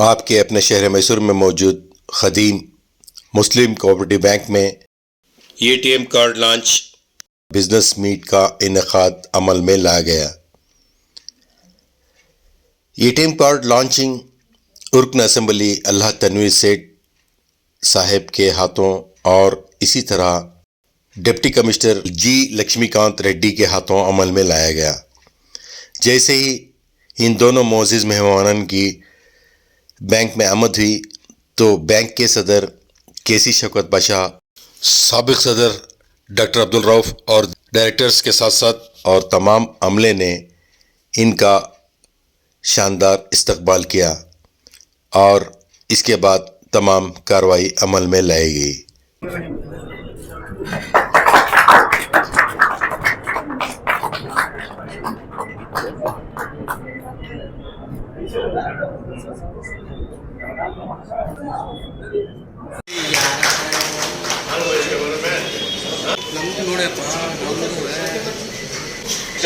आपके अपने शहर मैसूर में मौजूद ख़दीम मुस्लिम कोऑपरेटिव बैंक में ATM card launch business meet का इनेकाद अमल में लाया गया। एटीएम कार्ड लॉन्चिंग रुकन असम्बली अल्लाह तनवीर सेठ साहब के हाथों और इसी तरह deputy commissioner G Lakshmikant Reddy के हाथों अमल में लाया गया। जैसे ही इन दोनों मोअज़्ज़िज़ मेहमानन की बैंक में आमद हुई तो बैंक के सदर केसी शौकत बादशाह, साबिक सदर डॉक्टर अब्दुल रऊफ़ और डायरेक्टर्स के साथ साथ और तमाम अमले ने इनका शानदार इस्तकबाल किया और इसके बाद तमाम कार्रवाई अमल में लाई गई।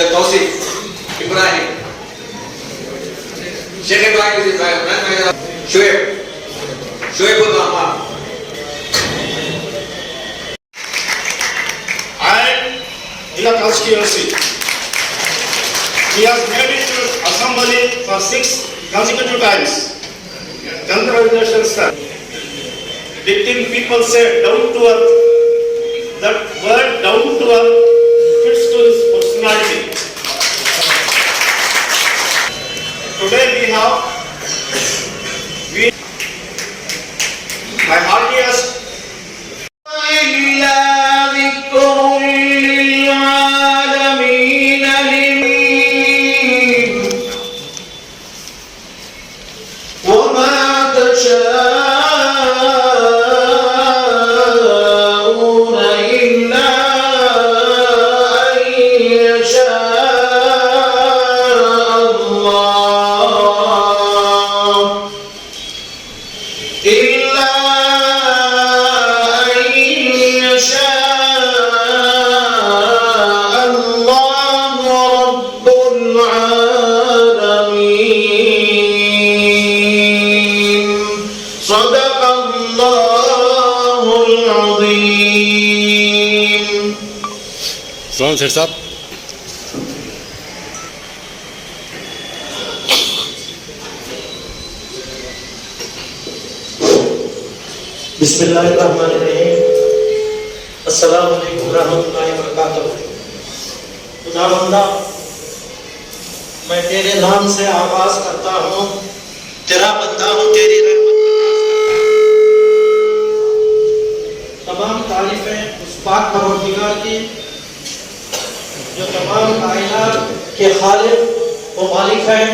Tauseef Ibrahim Shaikh Ibrahim Shoaib Rahman and in the constituency he has made it to assembly for 6 consecutive times. Congratulations, sir. Dicting people say down to earth. That word down to earth fits to his personality. Today we have my heartiest sir साहब। बिस्मिल्लाहिर्रहमानिर्रहीम। अस्सलामु अलैकुम रहमतुल्लाहि व बरकातहू। खुदावंदा, मैं तेरे नाम से आगाज करता हूँ, तेरा बंदा हूँ, तेरी रहमत तमाम तारीफें उस पाक परवरदिगार की जो तमाम कायनात के खालिक व मालिक हैं।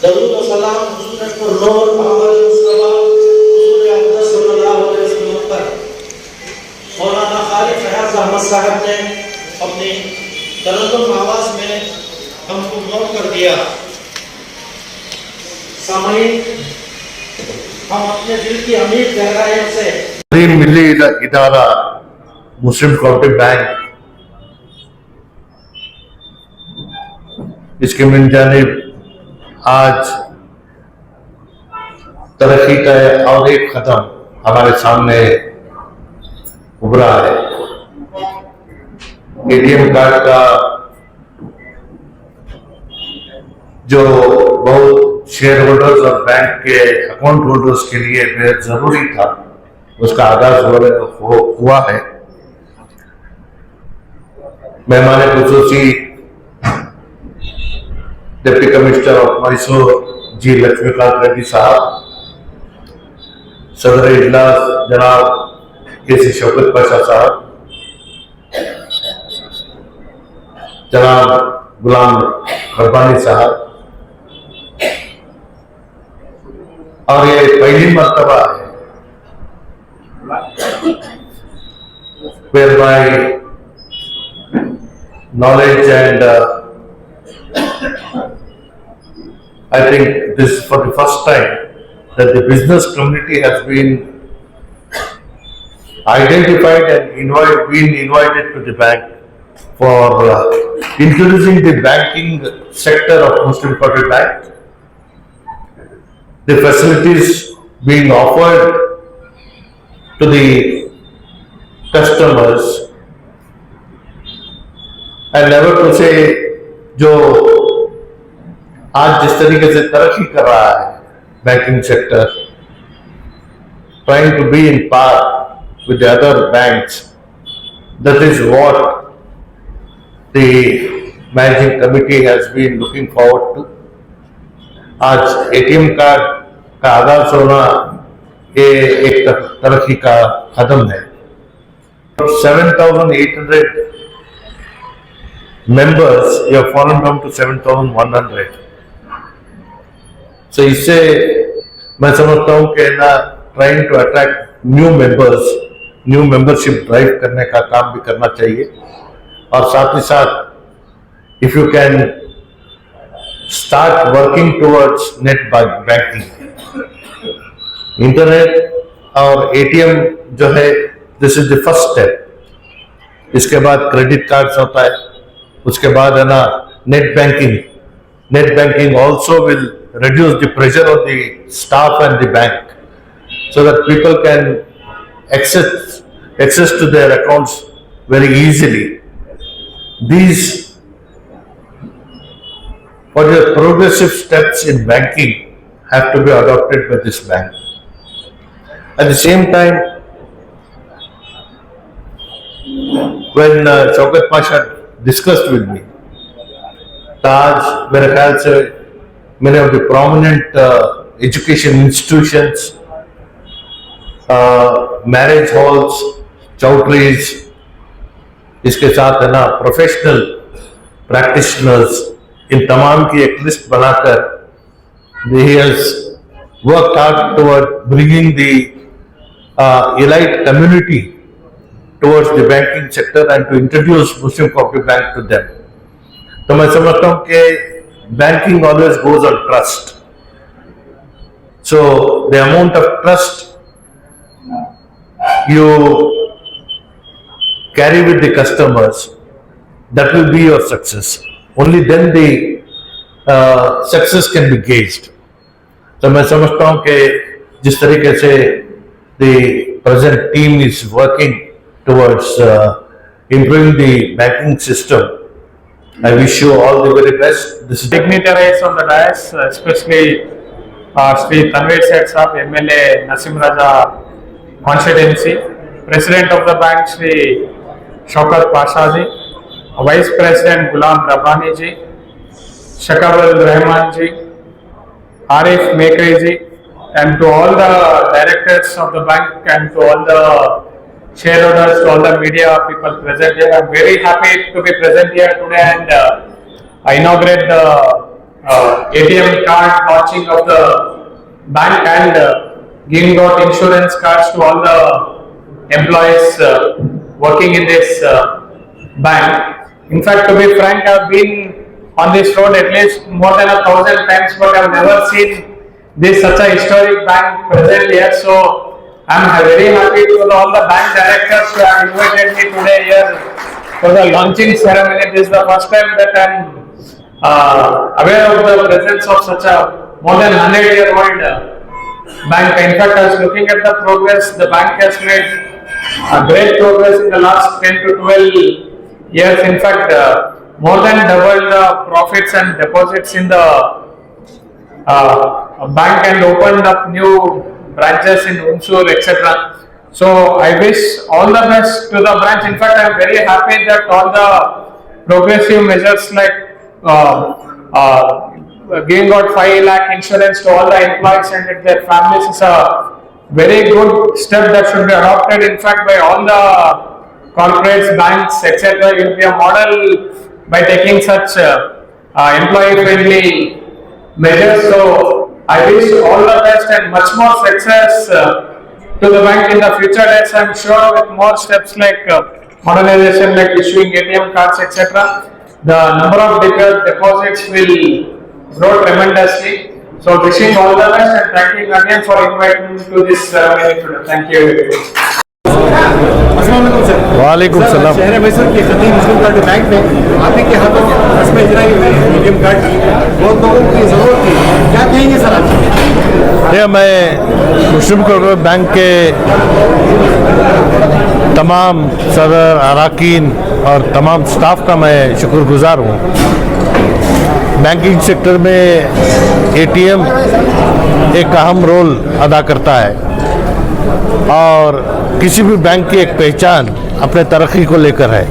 दरूद व सलाम हुज़ूर नूर मोहम्मद मुस्तफा हुज़ूर अक़दस सल्लल्लाहु अलैहि वसल्लम पर मौलाना खालिद फयाज़ अहमद साहब ने अपनी तरन्नुम आवाज़ में हमको नोट कर दिया। सामईन, हम अपने दिल की अमीर गहराइयों से मिली इदारा मुस्लिम कोऑपरेटिव बैंक इसके मिन जानिब आज तरक्की का और एक कदम हमारे सामने उभरा है। एटीएम कार्ड का जो बहुत शेयर होल्डर्स और बैंक के अकाउंट होल्डर्स के लिए बेहद जरूरी था, उसका आगाज हुआ है। मेहमान खुसूसी डिप्टी कमिश्नर ऑफ मैसूर जी लक्ष्मीकांत रेड्डी साहब, सदर इजलास जनाब केसी शौकत बादशाह साहब, जनाब गुलाम रब्बानी साहब, और ये पहली मर्तबा है whereby knowledge and I think this is for the first time that the business community has been identified and been invited to the bank for introducing the banking sector of Muslim Cooperative Bank. the facilities being offered to the customers, and never to say जो आज जिस तरीके से तरक्की कर रहा है banking sector, trying to be in par with the other banks, that is what the managing committee has been looking forward to. आज एटीएम कार्ड का आगाज होना ये एक तरक्की का कदम है. 7,800 members, you have fallen down to 7,100. So इससे मैं समझता हूँ कि ना trying to attract new members, new membership drive करने का काम भी करना चाहिए. और साथ ही साथ if you can start working towards net banking, internet और ATM जो है, this is the first step. इसके बाद क्रेडिट कार्ड्स होता है, उसके बाद है ना net banking. Net banking also will reduce the pressure on the staff and the bank, so that people can access to their accounts very easily. These what are progressive steps in banking have to be adopted by this bank. At the same time, when Shaukat Pasha discussed with me, Taj, मेरे ख्याल से many of the prominent education institutions, marriage halls, chowdhuries, इसके साथ है ना professional practitioners, इन तमाम की एक लिस्ट बनाकर he has worked hard toward bringing the elite community towards the banking sector and to introduce Muslim Cooperative Bank to them. तो मैं समझता हूँ कि banking always goes on trust. So the amount of trust you carry with the customers, that will be your success. Only then the success can be gauged. तो मैं समझता हूँ कि जिस तरीके से the present team is working towards improving the banking system, I wish you all the very best. This is dignitaries on the dais, especially Sri Tanveer Seth Saab, MLA Nasim Raja constituency, President of the bank Sri Shaukat Pasha ji, Vice President Ghulam Rabbani ji, Shakabul Rahman ji, Arif Mekri ji, and to all the directors of the bank and to all the shareholders, to all the media people present here. I am very happy to be present here today and I inaugurate the ATM card launching of the bank and giving out insurance cards to all the employees working in this bank. In fact, to be frank, I have been on this road at least more than 1,000 times, but I have never seen this such a historic bank present here. So I am very happy to all the bank directors who have invited me today here for the launching ceremony. This is the first time that I am aware of the presence of such a more than 100-year-old bank. In fact, I was looking at the progress. The bank has made great progress in the last 10 to 12 years. In fact, more than doubled the profits and deposits in the bank and opened up new branches in Umsur, etc. So I wish all the best to the branch. In fact, I am very happy that all the progressive measures like giving out 5 lakh insurance to all the employees and their families is a very good step that should be adopted. In fact, by all the corporates, banks, etc. It will be a model by taking such employee-friendly measures. So I wish all the best and much more success to the bank in the future days. I am sure with more steps like modernization, like issuing ATM cards, etc. The number of deposits will grow tremendously. So wishing all the best and thank you again for inviting me to this ceremony today. Thank you. वालेकुम सलाम. शहर मैसूर के खतीब मुस्लिम card bank में आप ही के हाथों रस्म इजराई हुई एटीएम कार्ड की बहुत लोगों की जरूरत थी. क्या कहेंगे सर आप? ये मैं मुस्लिम कोऑपरेटिव बैंक के तमाम सदर अरकान और तमाम स्टाफ का मैं शुक्रगुजार हूँ। बैंकिंग सेक्टर में एटीएम एक अहम रोल अदा करता है और किसी भी बैंक की एक पहचान अपने तरक्की को लेकर है।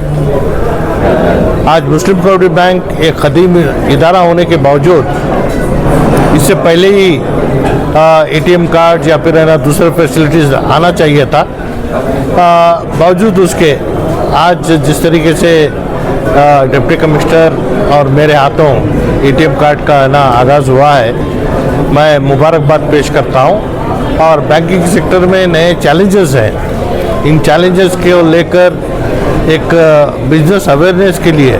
आज मुस्लिम कोऑपरेटिव बैंक एक कदीम इदारा होने के बावजूद इससे पहले ही एटीएम कार्ड या फिर दूसरे फैसिलिटीज़ आना चाहिए था, बावजूद उसके आज जिस तरीके से डिप्टी कमिश्नर और मेरे हाथों एटीएम कार्ड का आगाज़ हुआ है, मैं मुबारकबाद पेश करता हूं। और बैंकिंग सेक्टर में नए चैलेंजेस हैं, इन चैलेंजेस को लेकर एक बिजनेस अवेयरनेस के लिए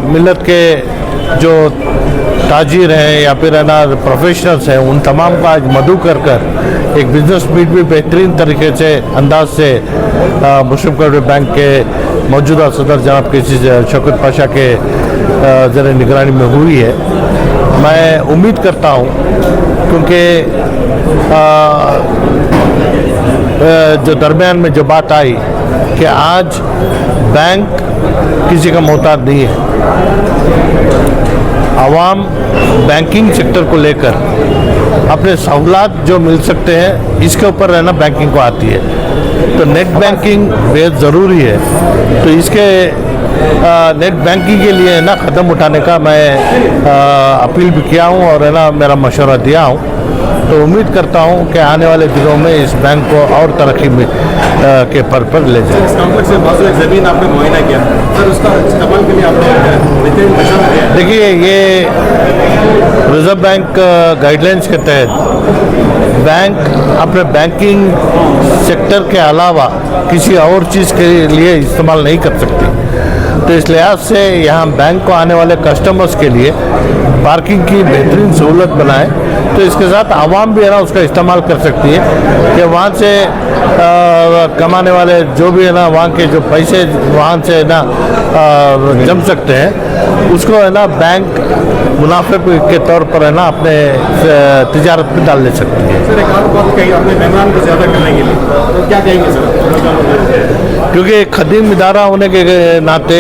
मिल्लत के जो ताजिर हैं या फिर प्रोफेशनल्स हैं, उन तमाम का आज मदऊ कर एक बिजनेस मीट भी बेहतरीन तरीके से अंदाज से मुस्लिम कोऑपरेटिव बैंक के मौजूदा सदर जनाब केसी शौकत पाशा के ज़रिए निगरानी में हुई है। मैं उम्मीद करता हूँ क्योंकि जो दरमियान में जो बात आई कि आज बैंक किसी का मोहताज नहीं है, आवाम बैंकिंग सेक्टर को लेकर अपने सहूलत जो मिल सकते हैं इसके ऊपर रहना बैंकिंग को आती है, तो नेट बैंकिंग बेहद ज़रूरी है। तो इसके नेट बैंकिंग के लिए कदम उठाने का मैं अपील भी किया हूँ और मेरा मशवरा दिया हूँ। तो उम्मीद करता हूँ कि आने वाले दिनों में इस बैंक को और तरक्की में के पर ले जाए। इस कॉम्प्लेक्स से बहुत सारी ज़मीन आपने मुआयना किया सर, उसका इस्तेमाल के लिए आपने बेहतरीन पैसा दिया। देखिए, ये रिजर्व बैंक गाइडलाइंस के तहत बैंक अपने बैंकिंग सेक्टर के अलावा किसी और चीज़ के लिए इस्तेमाल नहीं कर सकती। तो इस लिहाज से यहाँ बैंक को आने वाले कस्टमर्स के लिए पार्किंग की बेहतरीन सहूलत बनाए, तो इसके साथ आवाम भी उसका इस्तेमाल कर सकती है कि वहाँ से कमाने वाले जो भी वहाँ के जो पैसे वहाँ से जम सकते हैं, उसको बैंक मुनाफे के तौर पर अपने तिजारत में डाल ले सकते हैं। सर, एक और बात कही आपने मेहमान को ज़्यादा करने के लिए, तो क्या कहेंगे सर? क्योंकि खदीम इदारा होने के नाते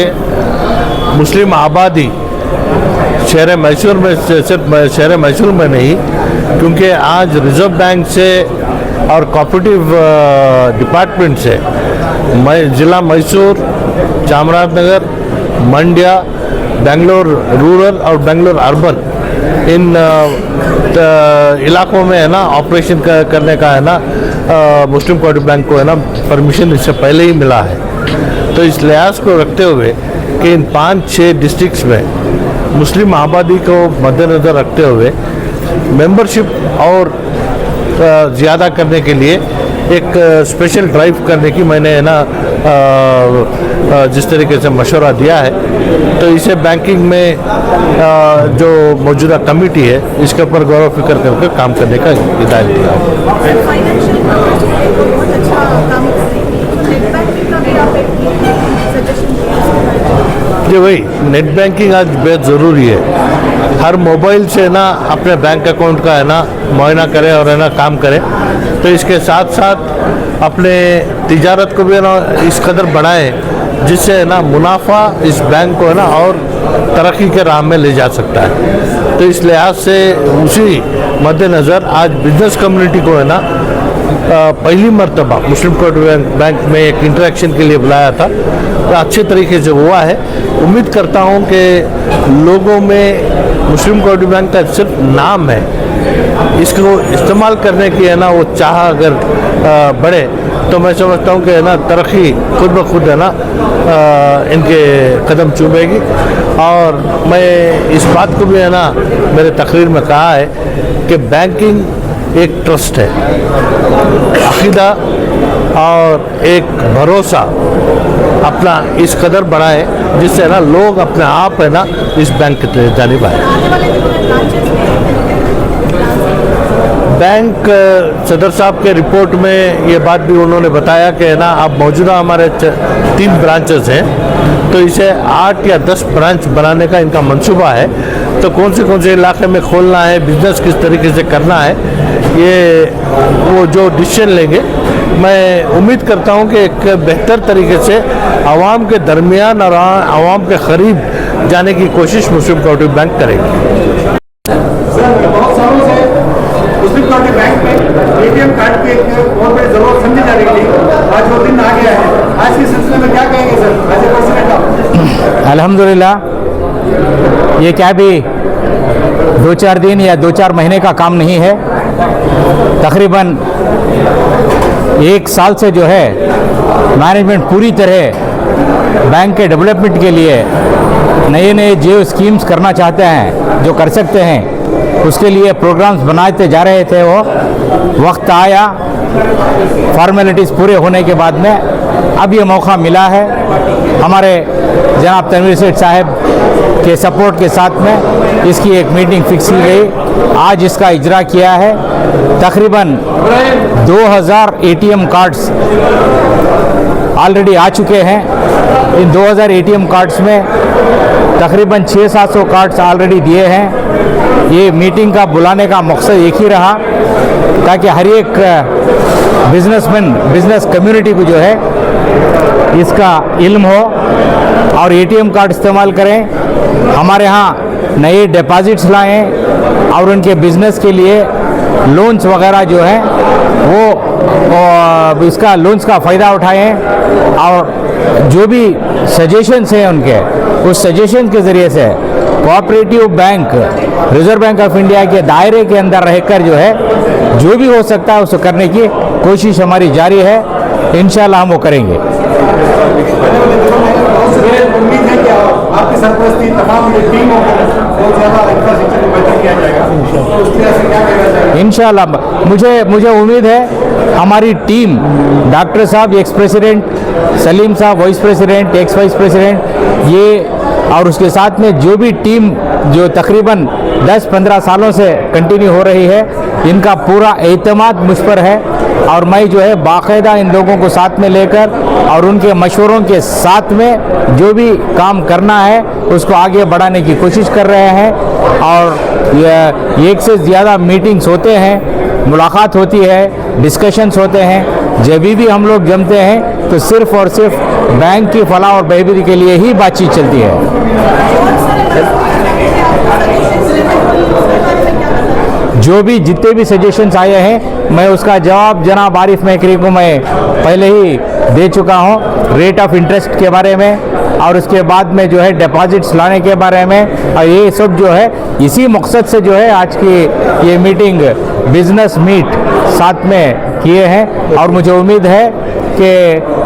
मुस्लिम आबादी शहर मैसूर में, सिर्फ शहर मैसूर में नहीं, क्योंकि आज रिज़र्व बैंक से और कोऑपरेटिव डिपार्टमेंट से ज़िला मैसूर, चामराजनगर, मंड्या, बेंगलोर रूरल और बेंगलोर अर्बन, इन इलाकों में ऑपरेशन करने का मुस्लिम कोऑपरेटिव बैंक को परमिशन इससे पहले ही मिला है। तो इस लिहाज को रखते हुए कि इन 5-6 डिस्ट्रिक्ट्स में मुस्लिम आबादी को मद्देनज़र रखते हुए मेंबरशिप और ज़्यादा करने के लिए एक स्पेशल ड्राइव करने की मैंने जिस तरीके से मशवरा दिया है, तो इसे बैंकिंग में जो मौजूदा कमेटी है इसके ऊपर गौर फिक्र करके काम करने का हिदायत दिया है। जी वही, नेट बैंकिंग आज बेहद ज़रूरी है। हर मोबाइल से अपने बैंक अकाउंट का मुआयना करे और काम करे, तो इसके साथ साथ अपने तिजारत को भी इस कदर बढ़ाए जिससे मुनाफा इस बैंक को और तरक्की के राह में ले जा सकता है। तो इस लिहाज से उसी मद्देनज़र आज बिजनेस कम्युनिटी को पहली मर्तबा मुस्लिम कोऑपरेटिव बैंक में एक इंटरेक्शन के लिए बुलाया था, तो अच्छे तरीके से हुआ है। उम्मीद करता हूँ कि लोगों में मुस्लिम कोऑपरेटिव बैंक का सिर्फ नाम है, इसको इस्तेमाल करने की वो चाह अगर बढ़े तो मैं समझता हूँ कि तरक्की खुद ब खुद इनके कदम चूमेगी। और मैं इस बात को भी मेरे तकरीर में कहा है कि बैंकिंग एक ट्रस्ट है, अकीदा और एक भरोसा अपना इस कदर बढ़ाए जिससे लोग अपने आप इस बैंक की जानिब आए। बैंक सदर साहब के रिपोर्ट में ये बात भी उन्होंने बताया कि है ना, अब मौजूदा हमारे 3 ब्रांचेस हैं, तो इसे 8 या 10 ब्रांच बनाने का इनका मंसूबा है। तो कौन से इलाके में खोलना है, बिजनेस किस तरीके से करना है, ये वो जो डिसीजन लेंगे। मैं उम्मीद करता हूं कि एक बेहतर तरीके से आवाम के दरमियान और आवाम के करीब जाने की कोशिश मुस्लिम कोऑपरेटिव बैंक करेगी। सर, बहुत सालों से मुस्लिम कोऑपरेटिव बैंक में एटीएम कार्ड की एक बहुत बड़ी जरूरत समझी जा रही थी। आज वो दिन आ गया है। आज के सिलसिले में क्या कहेंगे सर, एज ए प्रेसिडेंट आप? अल्हम्दुलिल्लाह, ये क्या भी 2-4 दिन या 2-4 महीने का काम नहीं है। तकरीबन 1 साल से जो है मैनेजमेंट पूरी तरह बैंक के डेवलपमेंट के लिए नए जो स्कीम्स करना चाहते हैं, जो कर सकते हैं, उसके लिए प्रोग्राम्स बनाते जा रहे थे। वो वक्त आया, फॉर्मेलिटीज़ पूरे होने के बाद में अब ये मौका मिला है। हमारे जनाब तनवीर सेठ साहब के सपोर्ट के साथ में इसकी एक मीटिंग फिक्स की गई। आज इसका इजरा किया है। तकरीबन 2000 एटीएम कार्ड्स ऑलरेडी आ चुके हैं। इन 2000 एटीएम कार्ड्स में तकरीबन 600-700 कार्ड्स ऑलरेडी दिए हैं। ये मीटिंग का बुलाने का मकसद एक ही रहा ताकि हर एक बिजनेसमैन, बिजनेस कम्युनिटी को जो है इसका इल्म हो और एटीएम कार्ड इस्तेमाल करें। हमारे यहाँ नए डिपॉजिट्स लाएं और उनके बिजनेस के लिए लोन्स वगैरह जो हैं वो इसका लोन्स का फ़ायदा उठाएं और जो भी सजेशंस हैं उनके, उस सजेशन के ज़रिए से cooperative bank reserve bank of India के दायरे के अंदर रहकर जो है जो भी हो सकता है उसको करने की कोशिश हमारी जारी है। इंशाल्लाह हम वो करेंगे। उम्मीद है कि आपकी सरपरस्ती तमाम टीम बहुत ज़्यादा इंफ्रास्ट्रक्चर को बेहतर किया जाएगा। उसके लिए क्या कहना चाहिए? इंशाल्लाह मुझे उम्मीद है हमारी टीम, डॉक्टर साहब एक्स प्रेसिडेंट, सलीम साहब vice president, x vice president, ये और उसके साथ में जो भी टीम जो तकरीबन 10-15 सालों से कंटिन्यू हो रही है, इनका पूरा एतमाद मुझ पर है और मैं जो है बाकायदा इन लोगों को साथ में लेकर और उनके मशवरों के साथ में जो भी काम करना है उसको आगे बढ़ाने की कोशिश कर रहे हैं। और एक से ज़्यादा मीटिंग्स होते हैं, मुलाकात होती है, डिस्कशंस होते हैं। जब भी हम लोग जमते हैं तो सिर्फ़ और सिर्फ बैंक की फलाह और बहबूदी के लिए ही बातचीत चलती है। जो भी जितने भी सजेशंस आए हैं मैं उसका जवाब जनाब आरिफ मैकरी को मैं पहले ही दे चुका हूँ, रेट ऑफ इंटरेस्ट के बारे में और उसके बाद में जो है डिपॉजिट्स लाने के बारे में। और ये सब जो है इसी मकसद से जो है आज की ये मीटिंग बिजनेस मीट साथ में किए हैं। और मुझे उम्मीद है कि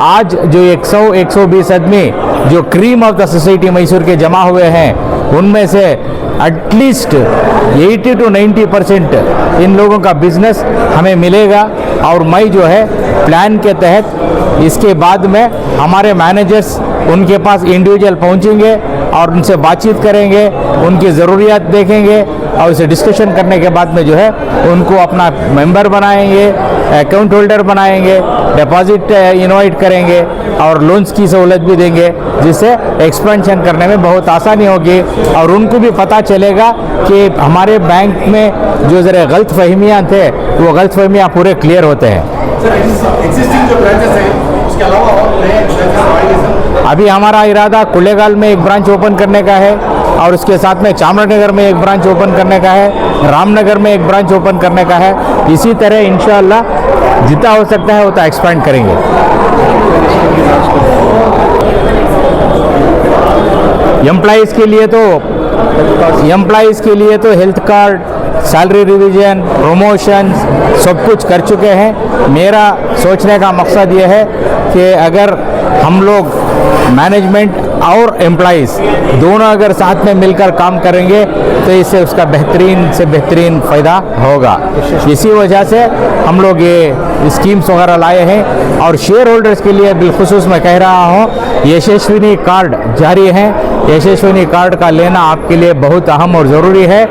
आज जो 100-120 आदमी जो cream of the society Mysore के जमा हुए हैं, उनमें से एटलीस्ट 80-90% इन लोगों का बिजनेस हमें मिलेगा। और मैं जो है प्लान के तहत इसके बाद में हमारे मैनेजर्स उनके पास इंडिविजुअल पहुंचेंगे और उनसे बातचीत करेंगे, उनकी ज़रूरियात देखेंगे और उसे डिस्कशन करने के बाद में जो है उनको अपना मेंबर बनाएंगे, अकाउंट होल्डर बनाएंगे, डिपॉजिट इनवाइट करेंगे और लोन्स की सहूलत भी देंगे, जिससे एक्सपेंशन करने में बहुत आसानी होगी। और उनको भी पता चलेगा कि हमारे बैंक में जो ज़रा गलत फहमियाँ थे वो गलत फहमियाँ पूरे क्लियर होते हैं। सर, एक्जिस्टिंग जो ब्रांचेस हैं उसके अलावा और नए ब्रांचेस आएंगे सर? अभी हमारा इरादा कुलेगाल में एक ब्रांच ओपन करने का है और उसके साथ में चामरानगर में एक ब्रांच ओपन करने का है, रामनगर में एक ब्रांच ओपन करने का है। इसी तरह इंशाअल्लाह जितना हो सकता है उतना एक्सपेंड करेंगे। एम्प्लॉइज़ के लिए तो health card, salary revision, promotions सब कुछ कर चुके हैं। मेरा सोचने का मकसद ये है कि अगर हम लोग मैनेजमेंट और एम्प्लॉइज़ दोनों अगर साथ में मिलकर काम करेंगे तो इससे उसका बेहतरीन से बेहतरीन फ़ायदा होगा। इसी वजह से हम लोग ये स्कीम्स वगैरह लाए हैं। और शेयर होल्डर्स के लिए बिलखुसूस मैं कह रहा हूँ, यशस्विनी कार्ड जारी है। यशस्विनी कार्ड का लेना आपके लिए बहुत अहम और ज़रूरी है।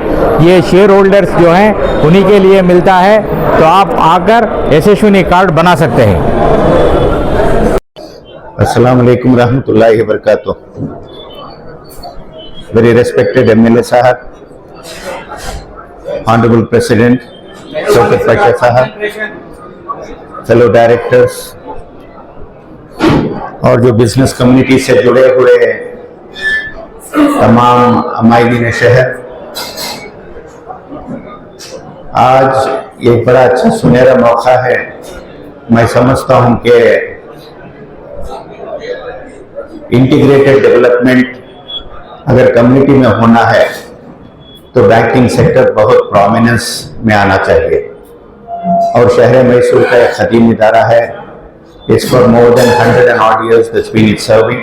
ये शेयर होल्डर्स जो हैं उन्हीं के लिए मिलता है, तो आप आकर यशस्विनी कार्ड बना सकते हैं। अस्सलाम वालेकुम रहमतुल्लाहि व बरकातुहू। वेरी रेस्पेक्टेड एमएलए साहब, ऑनरेबल प्रेसिडेंट शौकत पाशा साहब, फेलो डायरेक्टर्स और जो बिजनेस कम्युनिटी से जुड़े हुए तमाम अमायदीन शहर, आज एक बड़ा अच्छा सुनहरा मौका है। मैं समझता हूं कि इंटीग्रेटेड डेवलपमेंट अगर कम्युनिटी में होना है तो बैंकिंग सेक्टर बहुत प्रोमिनेंस में आना चाहिए। और शहर मैसूर का एक खदीम इदारा है, it's for more than 100 and odd years that's been it serving,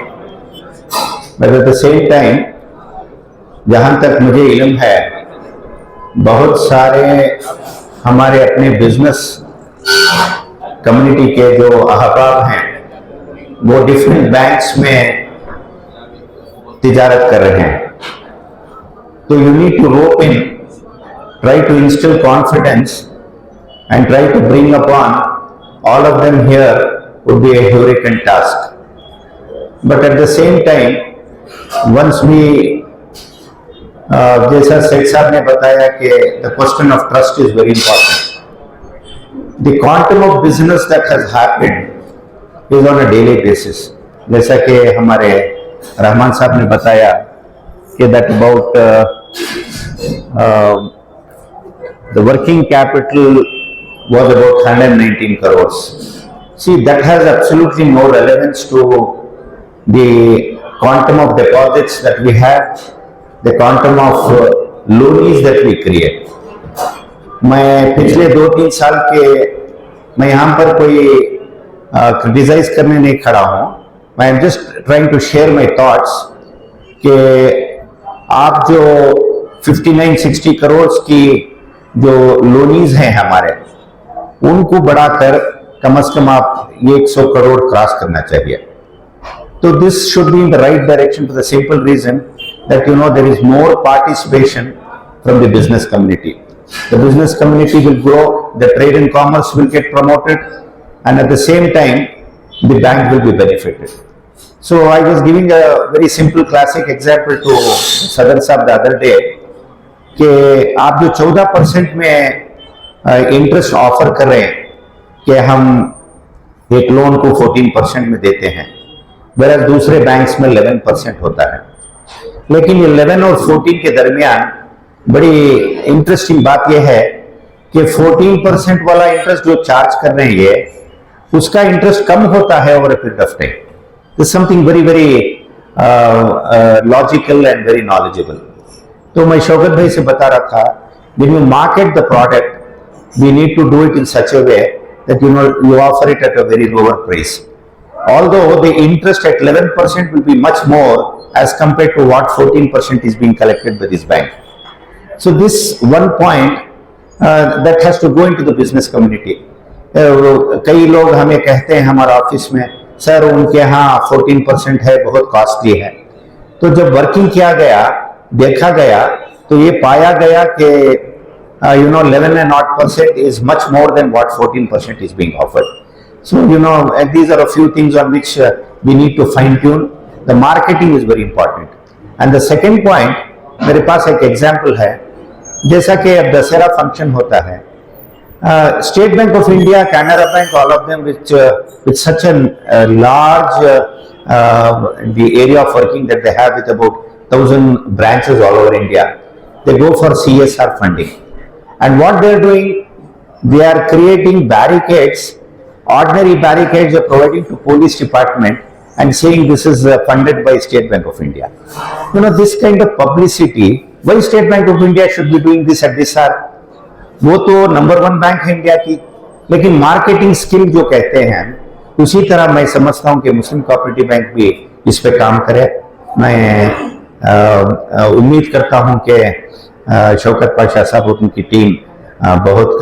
but at the same time जहां तक मुझे इल्म है बहुत सारे हमारे अपने बिजनेस कम्युनिटी के जो अहबाब हैं वो डिफरेंट बैंक्स में तिजारत कर रहे हैं। तो you need to rope in, try to instil confidence and try to bring upon all of them here would be a herculean task. But at the same time once we जैसा सेठ साहब ने बताया कि the question of trust is very important. The quantum of business that has happened is on a daily basis. जैसा कि हमारे रहमान साहब ने बताया कि that about the working capital was about 119 crores. See, that has absolutely no relevance to the quantum of deposits that we have, the quantum of loans that we create. मैं पिछले 2-3 साल के मैं यहाँ पर कोई क्रिटिसाइज करने नहीं खड़ा हूँ। मैं am just trying to share my thoughts कि आप जो 59-60 करोड़ की जो लोनीज हैं हमारे, उनको बढ़ाकर कम से कम आप 100 करोड़ क्रॉस करना चाहिए। तो this should be in the right direction for the simple reason that there is more participation from the business community. The business community will grow, the trade and commerce will get promoted, and at the same time the bank will be benefited. So I was giving a very simple classic example to Sadar Saab the other day कि आप जो 14% में interest offer कर रहे हैं कि हम एक लोन को 14% में देते हैं, whereas दूसरे बैंक्स में 11% होता है। लेकिन 11 और 14 के दरमियान बड़ी इंटरेस्टिंग बात यह है कि 14% वाला इंटरेस्ट जो चार्ज कर रहे हैं ये, उसका इंटरेस्ट कम होता है over a period of time. This is something very, very logical and very knowledgeable. तो मैं शौकत भाई से बता रहा था, when you market the product, we need to do it in such a way that you offer it at a very lower price. Although the interest at 11% will be much more as compared to what 14% is being collected by this bank. So this one point that has to go into the business community. कई लोग हमें कहते हैं हमारे office में, sir उनके यहाँ 14% है, बहुत कॉस्टली है। तो जब वर्किंग किया गया, देखा गया, तो ये पाया गया कि 11% is much more than what 14% is being offered. So and these are a few things on which we need to fine tune. The marketing is very important. And the second point, मेरे पास एक example है, जैसा कि अब Dussehra function होता है, State Bank of India, Canara Bank, all of them with such a large the area of working that they have with about 1,000 branches all over India, they go for CSR funding. And what they are doing, they are creating barricades, ordinary barricades are providing to police department and saying this is funded by State Bank of India. This kind of publicity, why State Bank of India should be doing this at this hour? वो तो number 1 bank है India की, लेकिन marketing skill जो कहते हैं उसी तरह मैं समझता हूं कि मुस्लिम कोऑपरेटिव बैंक भी इस पे काम करे। मैं उम्मीद करता हूं कि शौकत पाशा साहब और उनकी टीम बहुत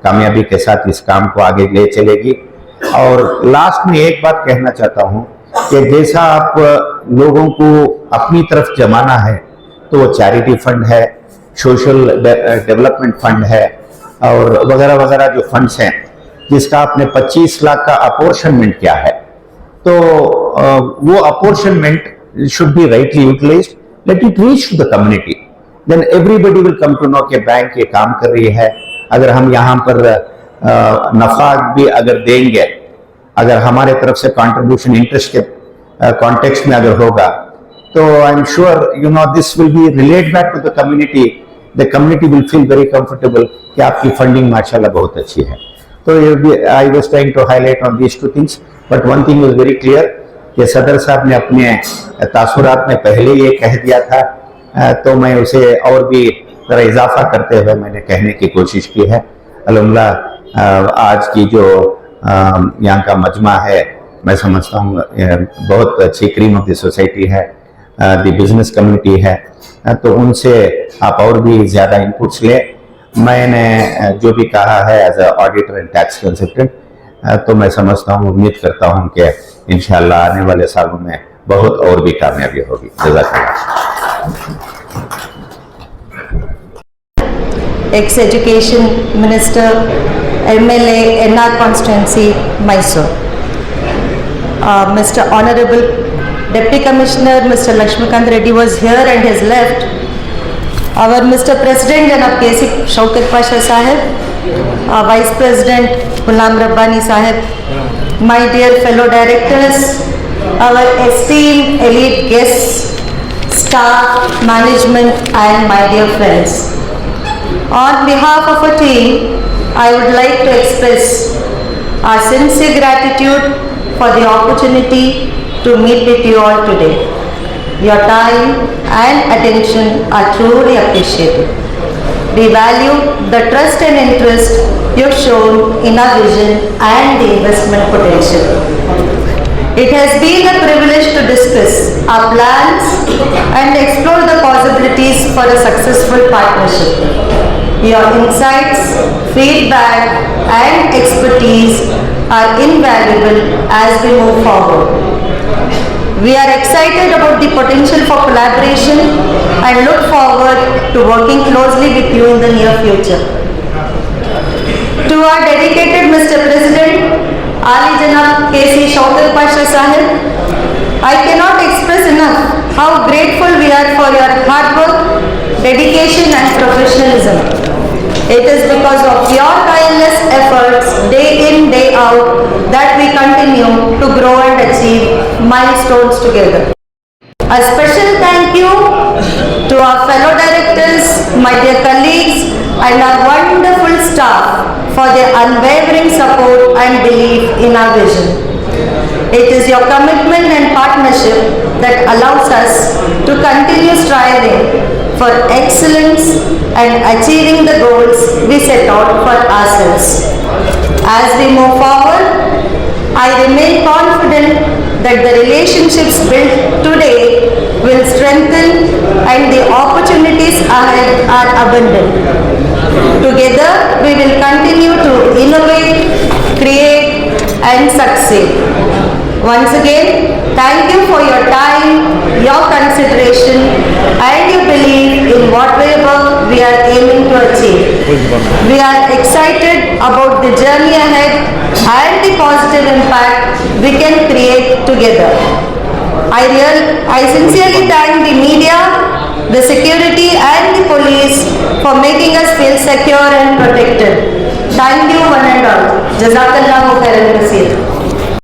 कामयाबी के साथ इस काम को आगे ले चलेगी। और लास्ट में एक बात कहना चाहता हूं कि जैसा आप लोगों को अपनी तरफ जमाना है, तो वो चैरिटी फंड है, सोशल डेवलपमेंट फंड है और वगैरह वगैरह जो फंड्स हैं, जिसका आपने 25 लाख का अपॉर्शनमेंट किया है, तो वो apportionment should be rightly utilised, let it reach to the community, then everybody will come to know कि बैंक ये काम कर रही है। अगर हम यहाँ पर नफा भी अगर देंगे, अगर हमारे तरफ से कंट्रीब्यूशन इंटरेस्ट के कॉन्टेक्स्ट में अगर होगा, तो I am sure you know this will be relate back to the community will feel very comfortable कि आपकी फंडिंग माशाल्लाह बहुत अच्छी है। तो I was trying to highlight on these two things, but one thing was very clear कि सदर साहब ने अपने तासुरात में पहले ये कह दिया था, तो मैं उसे और भी जरा इजाफा करते हुए मैंने कहने की कोशिश की है। अल्हम्दुलिल्लाह आज की जो यहाँ का मजमा है, मैं समझता हूँ बहुत अच्छी क्रीम ऑफ द सोसाइटी है, द बिजनेस कम्युनिटी है, तो उनसे आप और भी ज़्यादा इनपुट्स ले। मैंने जो भी कहा है as a auditor and tax consultant, तो मैं समझता हूँ, उम्मीद करता हूँ कि इंशाल्लाह आने वाले सालों में बहुत और भी कामयाबी होगी। जज़ाकल्लाह। Ex Education Minister, MLA, NR Constituency, Mysore. Mr. Honorable Deputy Commissioner, Mr. Lakshmikant Reddy was here and has left. Our Mr. President Janab KC Shaukat Pasha Sahib, Vice President Ghulam Rabbani Sahib, my dear fellow directors, our esteemed elite guests, staff, management and my dear friends. On behalf of our team, I would like to express our sincere gratitude for the opportunity to meet with you all today. Your time and attention are truly appreciated. We value the trust and interest you have shown in our vision and the investment potential. It has been a privilege to discuss our plans and explore the possibilities for a successful partnership. Your insights, feedback and expertise are invaluable as we move forward. We are excited about the potential for collaboration and look forward to working closely with you in the near future. To our dedicated Mr. President, Ali Janab KC Shaukat Pasha Sahib, I cannot express enough how grateful we are for your hard work, dedication and professionalism. It is because of your tireless efforts day in, day out that we continue to grow and achieve milestones together. A special thank you to our fellow directors, my dear colleagues and our wonderful staff for their unwavering support and belief in our vision. It is your commitment and partnership that allows us to continue striving for excellence and achieving the goals we set out for ourselves. As we move forward, I remain confident that the relationships built today will strengthen and the opportunities ahead are abundant. Together, we will continue to innovate, create and succeed. Once again, thank you for your time, your consideration and your belief in whatever we are aiming to achieve. We are excited about the journey ahead and the positive impact we can create together. I sincerely thank the media, the security and the police for making us feel secure and protected. Thank you one and all. Jazakallahu khairan kaseer.